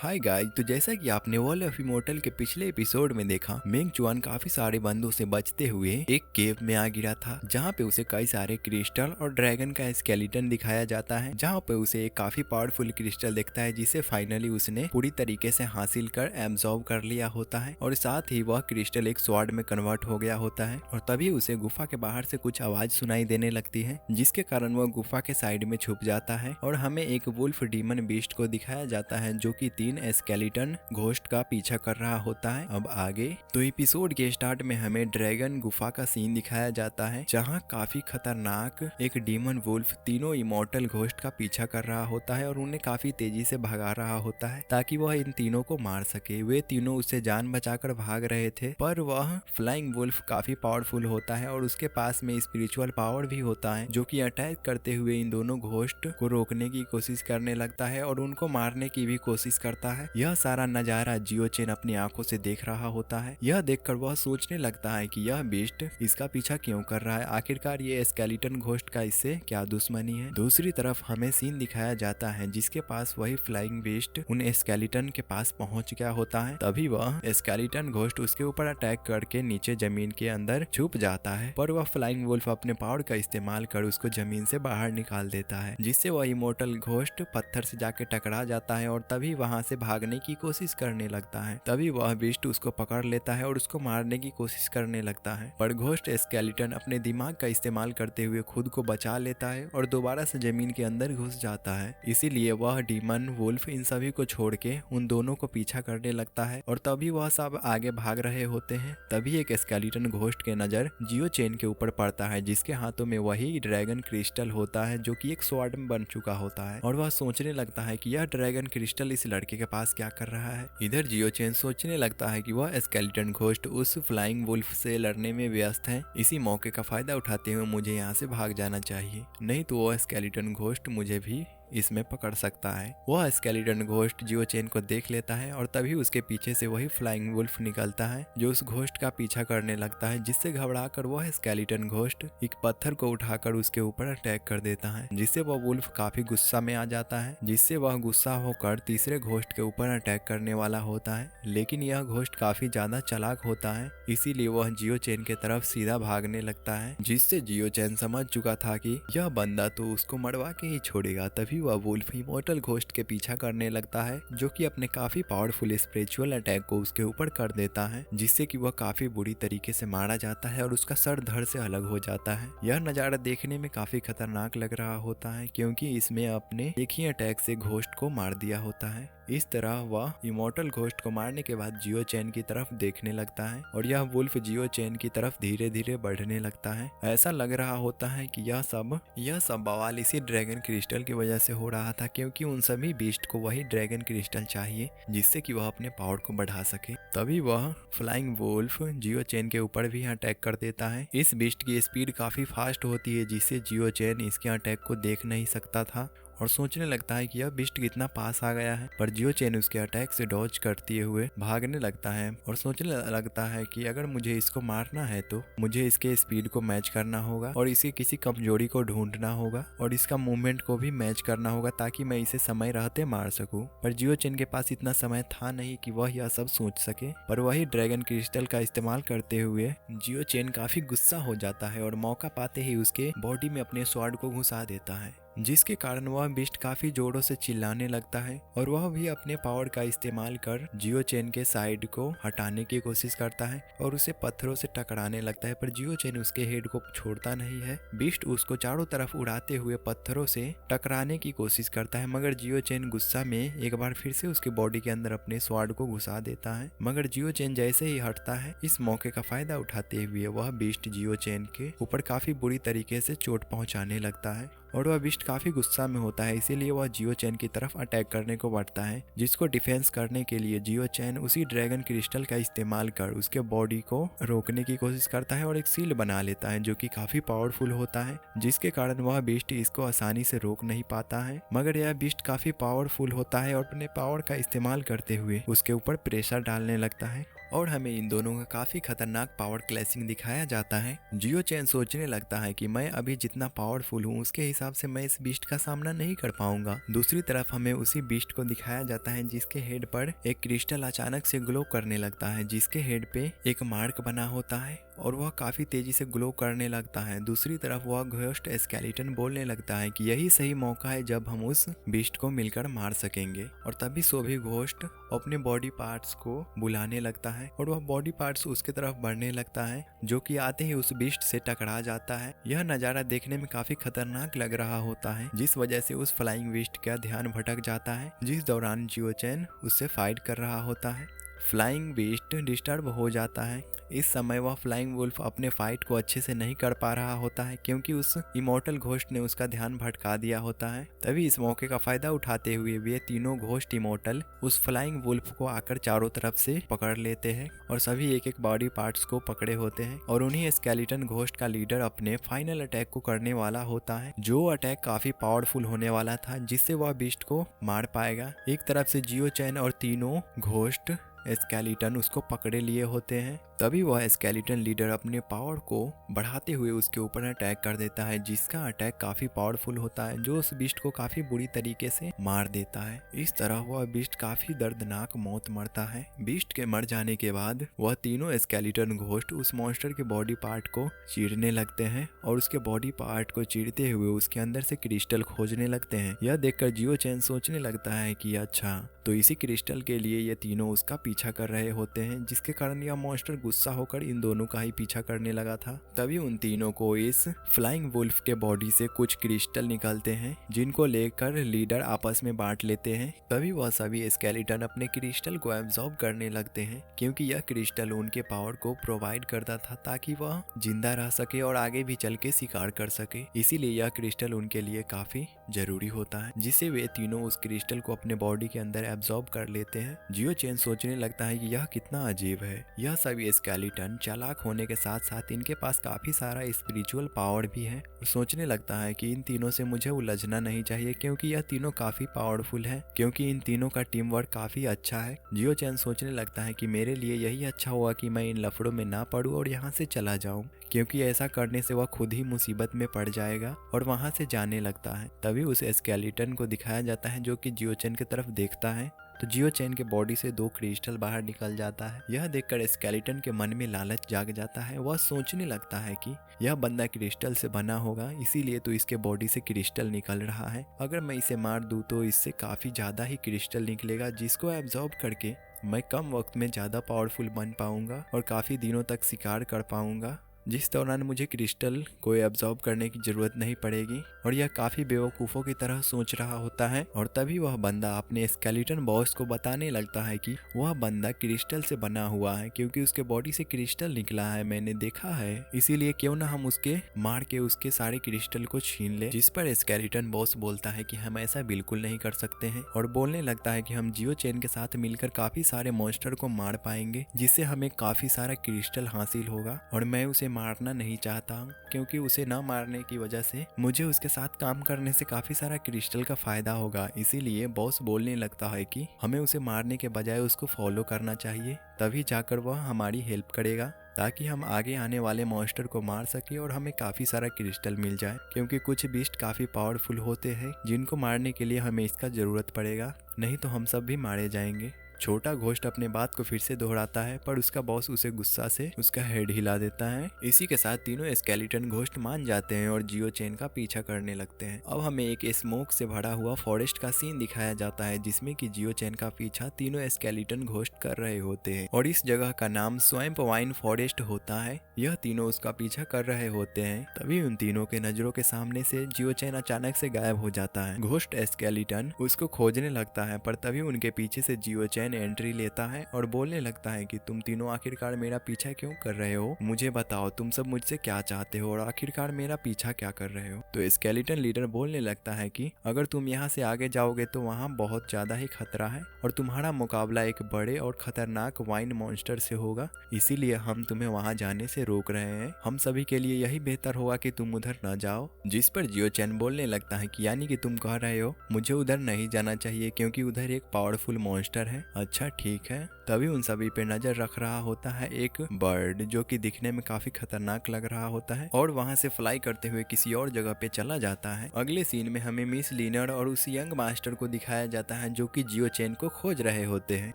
Hi guys, तो जैसा कि आपने वॉल ऑफ इमोर्टल के पिछले एपिसोड में देखा, मेंग चुआन काफी सारे बंदों से बचते हुए एक केव में आ गिरा था, जहां पे उसे कई सारे क्रिस्टल और ड्रैगन का स्केलेटन दिखाया जाता है। जहां पे उसे एक काफी पावरफुल क्रिस्टल दिखता है जिसे फाइनली उसने पूरी तरीके से हासिल कर एब्जॉर्ब कर लिया होता है और साथ ही वह क्रिस्टल एक स्वॉर्ड में कन्वर्ट हो गया होता है। और तभी उसे गुफा के बाहर से कुछ आवाज सुनाई देने लगती है, जिसके कारण वह गुफा के साइड में छुप जाता है और हमें एक वुल्फ डीमन बीस्ट को दिखाया जाता है जो कि 3 स्केलेटन घोस्ट का पीछा कर रहा होता है। अब आगे तो एपिसोड के स्टार्ट में हमें ड्रैगन गुफा का सीन दिखाया जाता है, जहां काफी खतरनाक एक डीमन वुल्फ तीनों इमोर्टल घोस्ट का पीछा कर रहा होता है और उन्हें काफी तेजी से भगा रहा होता है ताकि वह इन तीनों को मार सके। वे तीनों उससे जान बचाकर भाग रहे थे, पर वह फ्लाइंग वुल्फ काफी पावरफुल होता है और उसके पास में स्पिरिचुअल पावर भी होता है, जो कि अटैक करते हुए इन दोनों घोस्ट को रोकने की कोशिश करने लगता है और उनको मारने की भी कोशिश करता है। यह सारा नजारा जियोचेन अपनी आंखों से देख रहा होता है। यह देखकर वह सोचने लगता है कि यह बीस्ट इसका पीछा क्यों कर रहा है, आखिरकार ये स्केलेटन घोस्ट का इससे क्या दुश्मनी है। दूसरी तरफ हमें सीन दिखाया जाता है जिसके पास वही फ्लाइंग बीस्ट उन स्केलेटन के पास पहुंच गया होता है। तभी वह स्केलेटन घोस्ट उसके ऊपर अटैक करके नीचे जमीन के अंदर छुप जाता है, पर वह फ्लाइंग वुल्फ अपने पावर का इस्तेमाल कर उसको जमीन से बाहर निकाल देता है, जिससे वह इमोर्टल घोस्ट पत्थर से जाके टकरा जाता है और तभी वहां से भागने की कोशिश करने लगता है। तभी वह बीस्ट उसको पकड़ लेता है और उसको मारने की कोशिश करने लगता है, पर घोस्ट स्केलेटन अपने दिमाग का इस्तेमाल करते हुए खुद को बचा लेता है और दोबारा से जमीन के अंदर घुस जाता है। इसीलिए वह डीमन वुल्फ इन सभी को छोड़ के उन दोनों को पीछा करने लगता है और तभी वह सब आगे भाग रहे होते हैं। तभी एक स्केलेटन घोस्ट के नजर जियोचेन के ऊपर पड़ता है, जिसके हाथों में वही ड्रैगन क्रिस्टल होता है जो कि एक स्वॉर्ड में बन चुका होता है और वह सोचने लगता है कि यह ड्रैगन क्रिस्टल इस लड़के के पास क्या कर रहा है। इधर जियोचेन सोचने लगता है कि वह स्केलेटन घोस्ट उस फ्लाइंग वुल्फ से लड़ने में व्यस्त है। इसी मौके का फायदा उठाते हुए मुझे यहाँ से भाग जाना चाहिए, नहीं तो वह स्केलेटन घोस्ट मुझे भी इसमें पकड़ सकता है। वह स्केलेटन घोस्ट जियोचेन को देख लेता है और तभी उसके पीछे से वही फ्लाइंग वुल्फ निकलता है जो उस घोस्ट का पीछा करने लगता है, जिससे घबराकर वह स्केलेटन घोस्ट एक पत्थर को उठाकर उसके ऊपर अटैक कर देता है, जिससे वह वुल्फ काफी गुस्सा में आ जाता है, जिससे वह गुस्सा होकर तीसरे घोस्ट के ऊपर अटैक करने वाला होता है। लेकिन यह घोस्ट काफी ज्यादा चालाक होता है, इसीलिए वह जियोचेन के तरफ सीधा भागने लगता है, जिससे जियोचेन समझ चुका था कि यह बंदा तो उसको मरवा के ही छोड़ेगा। तभी वह वुल्फ इमोर्टल घोस्ट के पीछा करने लगता है, जो कि अपने काफी पावरफुल स्पिरिचुअल अटैक को उसके ऊपर कर देता है, जिससे कि वह काफी बुरी तरीके से मारा जाता है और उसका सर धड़ से अलग हो जाता है। यह नजारा देखने में काफी खतरनाक लग रहा होता है, क्योंकि इसमें अपने एक ही अटैक से घोस्ट को मार दिया होता है। इस तरह वह इमोर्टल घोस्ट को मारने के बाद जियोचेन की तरफ देखने लगता है और यह वुल्फ जियोचेन की तरफ धीरे धीरे बढ़ने लगता है। ऐसा लग रहा होता है कि यह सब बवाल इसी ड्रैगन क्रिस्टल की वजह से हो रहा था, क्योंकि उन सभी बीस्ट को वही ड्रैगन क्रिस्टल चाहिए जिससे कि वह अपने पावर को बढ़ा सके। तभी वह फ्लाइंग वुल्फ जियोचेन के ऊपर भी अटैक कर देता है। इस बीस्ट की स्पीड काफी फास्ट होती है, जिससे जियोचेन इसके अटैक को देख नहीं सकता था और सोचने लगता है कि यह बीस्ट कितना पास आ गया है, पर जियोचेन उसके अटैक से डॉज करते हुए भागने लगता है और सोचने लगता है कि अगर मुझे इसको मारना है तो मुझे इसके स्पीड को मैच करना होगा और इसकी किसी कमजोरी को ढूंढना होगा और इसका मूवमेंट को भी मैच करना होगा ताकि मैं इसे समय रहते मार सकूं। पर जियोचेन के पास इतना समय था नहीं कि वह यह सब सोच सके, पर वही ड्रैगन क्रिस्टल का इस्तेमाल करते हुए जियोचेन काफी गुस्सा हो जाता है और मौका पाते ही उसके बॉडी में अपने स्वॉर्ड को घुसा देता है, जिसके कारण वह बीस्ट काफी जोरों से चिल्लाने लगता है और वह भी अपने पावर का इस्तेमाल कर जियोचेन के साइड को हटाने की कोशिश करता है और उसे पत्थरों से टकराने लगता है, पर जियोचेन उसके हेड को छोड़ता नहीं है। बीस्ट उसको चारों तरफ उड़ाते हुए पत्थरों से टकराने की कोशिश करता है, मगर जियोचेन गुस्सा में एक बार फिर से उसके बॉडी के अंदर अपने स्वॉर्ड को घुसा देता है। मगर जियोचेन जैसे ही हटता है, इस मौके का फायदा उठाते हुए वह बीस्ट जियोचेन के ऊपर काफी बुरी तरीके से चोट पहुंचाने लगता है और वह बीस्ट काफी गुस्सा में होता है, इसीलिए वह जियोचेन की तरफ अटैक करने को बढ़ता है, जिसको डिफेंस करने के लिए जियोचेन उसी ड्रैगन क्रिस्टल का इस्तेमाल कर उसके बॉडी को रोकने की कोशिश करता है और एक शील्ड बना लेता है जो कि काफी पावरफुल होता है, जिसके कारण वह बीस्ट इसको आसानी से रोक नहीं पाता है। मगर यह बीस्ट काफी पावरफुल होता है और अपने पावर का इस्तेमाल करते हुए उसके ऊपर प्रेशर डालने लगता है और हमें इन दोनों का काफी खतरनाक पावर क्लैशिंग दिखाया जाता है। जियो चैन सोचने लगता है कि मैं अभी जितना पावरफुल हूँ उसके हिसाब से मैं इस बीस्ट का सामना नहीं कर पाऊंगा। दूसरी तरफ हमें उसी बीस्ट को दिखाया जाता है जिसके हेड पर एक क्रिस्टल अचानक से ग्लो करने लगता है, जिसके हेड पे एक मार्क बना होता है और वह काफी तेजी से ग्लो करने लगता है। दूसरी तरफ वह घोस्ट स्केलेटन बोलने लगता है कि यही सही मौका है जब हम उस बीस्ट को मिलकर मार सकेंगे। और तभी सोभी घोस्ट अपने बॉडी पार्ट्स को बुलाने लगता है और वह बॉडी पार्ट्स उसके तरफ बढ़ने लगता है, जो कि आते ही उस बीस्ट से टकरा जाता है। यह नजारा देखने में काफी खतरनाक लग रहा होता है, जिस वजह से उस फ्लाइंग बीस्ट का ध्यान भटक जाता है, जिस दौरान जियो चैन उससे फाइट कर रहा होता है। फ्लाइंग बीस्ट डिस्टर्ब हो जाता है। इस समय वह फ्लाइंग वुल्फ अपने फाइट को अच्छे से नहीं कर पा रहा होता है क्योंकि उस इमोर्टल घोस्ट ने उसका ध्यान भटका दिया होता है। तभी इस मौके का फायदा उठाते हुए वे तीनों घोस्ट इमोर्टल उस फ्लाइंग वुल्फ को आकर चारों तरफ से पकड़ लेते हैं और सभी एक एक बॉडी पार्ट्स को पकड़े होते हैं और उन्हीं स्केलेटन घोस्ट का लीडर अपने फाइनल अटैक को करने वाला होता है, जो अटैक काफी पावरफुल होने वाला था, जिससे वह बीस्ट को मार पाएगा। एक तरफ से जियो चैन और तीनों घोस्ट स्केलेटन उसको पकड़े लिए होते हैं। तभी वह स्केलेटन लीडर अपने पावर को बढ़ाते हुए उसके ऊपर अटैक कर देता है, जिसका अटैक काफी पावरफुल होता है, जो उस बीस्ट को काफी बुरी तरीके से मार देता है। इस तरह वह बीस्ट काफी दर्दनाक मौत मरता है। बीस्ट के मर जाने के बाद वह तीनों स्केलेटन घोस्ट उस मॉन्स्टर के बॉडी पार्ट को चीरने लगते हैं और उसके बॉडी पार्ट को चीरते हुए उसके अंदर से क्रिस्टल खोजने लगते हैं। यह देखकर जियो चैन सोचने लगता है कि अच्छा, तो इसी क्रिस्टल के लिए ये तीनों उसका पीछा कर रहे होते हैं, जिसके कारण यह मॉन्स्टर गुस्सा होकर इन दोनों का ही पीछा करने लगा था। तभी उन तीनों को इस फ्लाइंग वुल्फ के बॉडी से कुछ क्रिस्टल निकलते हैं, जिनको लेकर लीडर आपस में बांट लेते हैं। तभी वह सभी स्केलेटन अपने क्रिस्टल को एब्जॉर्ब करने लगते हैं, क्योंकि यह क्रिस्टल उनके पावर को प्रोवाइड करता था ताकि वह जिंदा रह सके और आगे भी चल के शिकार कर सके। इसीलिए यह क्रिस्टल उनके लिए काफी जरूरी होता है, जिससे वे तीनों उस क्रिस्टल को अपने बॉडी के अंदर एब्जॉर्ब कर लेते हैं। जियो चैन सोचने लगता है कि यह कितना अजीब है। यह सभी स्केलेटन चालाक होने के साथ साथ इनके पास काफी सारा स्पिरिचुअल पावर भी है। सोचने लगता है कि इन तीनों से मुझे उलझना नहीं चाहिए, क्योंकि यह तीनों काफी पावरफुल है, क्योंकि इन तीनों का टीम वर्क काफी अच्छा है। जियो चैन सोचने लगता है कि मेरे लिए यही अच्छा हुआ कि मैं इन लफड़ों में ना पड़ूं और यहाँ से चला जाऊं, क्योंकि ऐसा करने से वह खुद ही मुसीबत में पड़ जाएगा, और वहां से जाने लगता है। तभी उस स्केलेटन को दिखाया जाता है जो कि जियो चैन की तरफ देखता है, तो जियो चैन के बॉडी से 2 क्रिस्टल बाहर निकल जाता है। यह देखकर स्केलेटन के मन में लालच जाग जाता है। वह सोचने लगता है कि यह बंदा क्रिस्टल से बना होगा, इसीलिए तो इसके बॉडी से क्रिस्टल निकल रहा है। अगर मैं इसे मार दूं तो इससे काफी ज्यादा ही क्रिस्टल निकलेगा, जिसको एब्जॉर्ब करके मैं कम वक्त में ज्यादा पावरफुल बन पाऊंगा और काफी दिनों तक शिकार कर पाऊंगा, जिस दौरान मुझे क्रिस्टल को एब्जॉर्ब करने की जरूरत नहीं पड़ेगी। और यह काफी बेवकूफों की तरह सोच रहा होता है। और तभी वह बंदा अपने स्केलेटन बॉस को बताने लगता है कि वह बंदा क्रिस्टल से बना हुआ है, क्योंकि उसके बॉडी से क्रिस्टल निकला है, मैंने देखा है। इसीलिए क्यों ना हम उसके मार के उसके सारे क्रिस्टल को छीन ले। जिस पर स्केलेटन बॉस बोलता है कि हम ऐसा बिल्कुल नहीं कर सकते हैं, और बोलने लगता है कि हम जियो चैन के साथ मिलकर काफी सारे मॉन्स्टर को मार पाएंगे, जिससे हमें काफी सारा क्रिस्टल हासिल होगा। और मैं उसे मारना नहीं चाहता हूँ, क्योंकि उसे न मारने की वजह से मुझे उसके साथ काम करने से काफी सारा क्रिस्टल का फायदा होगा। इसीलिए बॉस बोलने लगता है कि हमें उसे मारने के बजाय उसको फॉलो करना चाहिए, तभी जाकर वह हमारी हेल्प करेगा, ताकि हम आगे आने वाले मॉन्स्टर को मार सके और हमें काफी सारा क्रिस्टल मिल जाए। क्योंकि कुछ बीस्ट काफी पावरफुल होते हैं, जिनको मारने के लिए हमें इसका जरूरत पड़ेगा, नहीं तो हम सब भी मारे जाएंगे। छोटा घोस्ट अपने बात को फिर से दोहराता है, पर उसका बॉस उसे गुस्सा से उसका हेड हिला देता है। इसी के साथ तीनों स्केलेटन घोस्ट मान जाते हैं और जियो चैन का पीछा करने लगते हैं। अब हमें एक स्मोक से भरा हुआ फॉरेस्ट का सीन दिखाया जाता है, जिसमें कि जियो चैन का पीछा तीनों स्केलेटन घोस्ट कर रहे होते हैं, और इस जगह का नाम स्वैम्प वाइन फॉरेस्ट होता है। यह तीनों उसका पीछा कर रहे होते हैं। तभी उन तीनों के नजरों के सामने से जियो चैन अचानक से गायब हो जाता है। घोस्ट स्केलेटन उसको खोजने लगता है, पर तभी उनके पीछे से जियो चैन एंट्री लेता है और बोलने लगता है कि तुम तीनों आखिरकार मेरा पीछा क्यों कर रहे हो, मुझे बताओ तुम सब मुझसे क्या चाहते हो और आखिरकार मेरा पीछा क्या कर रहे हो। तो स्केलेटन लीडर बोलने लगता है कि अगर तुम यहाँ से आगे जाओगे तो वहाँ बहुत ज्यादा ही खतरा है, और तुम्हारा मुकाबला एक बड़े और खतरनाक वाइन मॉन्स्टर से होगा, इसीलिए हम तुम्हें वहाँ जाने से रोक रहे हैं। हम सभी के लिए यही बेहतर होगा कि तुम उधर न जाओ। जिस पर जियो चैन बोलने लगता है कि यानी कि तुम कह रहे हो मुझे उधर नहीं जाना चाहिए, क्योंकि उधर एक पावरफुल मॉन्स्टर है, अच्छा ठीक है। तभी उन सभी पे नजर रख रहा होता है एक बर्ड जो कि दिखने में काफी खतरनाक लग रहा होता है और वहां से फ्लाई करते हुए किसी और जगह पे चला जाता है। अगले सीन में हमें मिस लीनर और उस यंग मास्टर को दिखाया जाता है जो कि जियो चेन को खोज रहे होते हैं,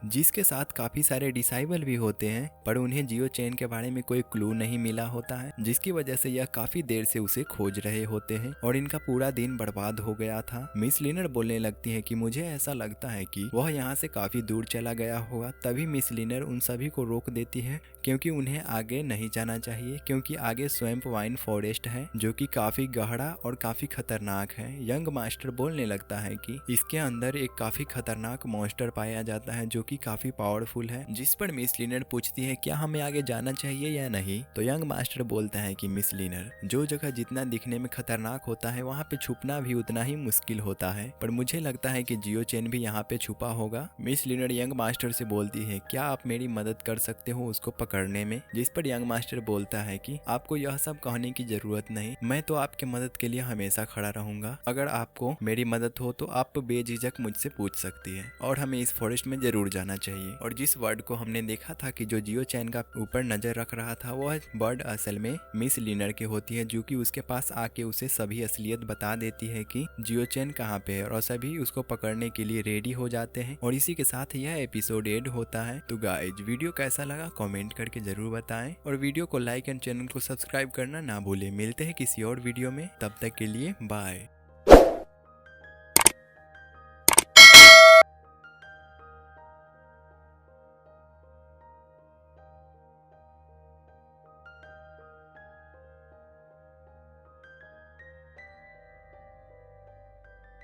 जिसके साथ काफी सारे डिसाइबल भी होते हैं, पर उन्हें जियो चेन के बारे में कोई क्लू नहीं मिला होता है, जिसकी वजह से यह काफी देर से उसे खोज रहे होते हैं और इनका पूरा दिन बर्बाद हो गया था। मिस लीनर बोलने लगती है कि मुझे ऐसा लगता है कि वह यहाँ से काफी दूर चला गया होगा। तभी मिस लीनर उन सभी को रोक देती है क्योंकि उन्हें आगे नहीं जाना चाहिए, क्योंकि आगे स्वैम्प वाइन फॉरेस्ट है जो कि काफी गहरा और काफी खतरनाक है। यंग मास्टर बोलने लगता है कि इसके अंदर एक काफी खतरनाक मॉन्स्टर पाया जाता है जो कि काफी पावरफुल है, जिस पर मिस लीनर पूछती है क्या हमें आगे जाना चाहिए या नहीं। तो यंग मास्टर बोलता है कि मिस लीनर, जो जगह जितना दिखने में खतरनाक होता है वहाँ पे छुपना भी उतना ही मुश्किल होता है, पर मुझे लगता है कि जियो चेन भी यहाँ पे छुपा होगा। मिस लीनर यंग मास्टर से बोलती है क्या आप मेरी मदद कर सकते हो उसको पकड़ने में, जिस पर यंग मास्टर बोलता है कि आपको यह सब कहने की जरूरत नहीं, मैं तो आपकी मदद के लिए हमेशा खड़ा रहूंगा। अगर आपको मेरी मदद हो तो आप बेझिझक मुझसे पूछ सकती है और हमें इस फॉरेस्ट में जरूर जाना चाहिए। और जिस वर्ड को हमने देखा था कि जो जियो चैन का ऊपर नजर रख रहा था, वह वर्ड असल में मिस लीनर की होती है, जो कि उसके पास आके उसे सभी असलियत बता देती है कि जियो चैन कहाँ पे है और सभी उसको पकड़ने के लिए रेडी हो जाते हैं। और इसी के साथ यह एपिसोड एंड होता है। तो गाइज वीडियो कैसा लगा कमेंट करके जरूर बताएं और वीडियो को लाइक एंड चैनल को सब्सक्राइब करना ना भूलें। मिलते हैं किसी और वीडियो में, तब तक के लिए बाय।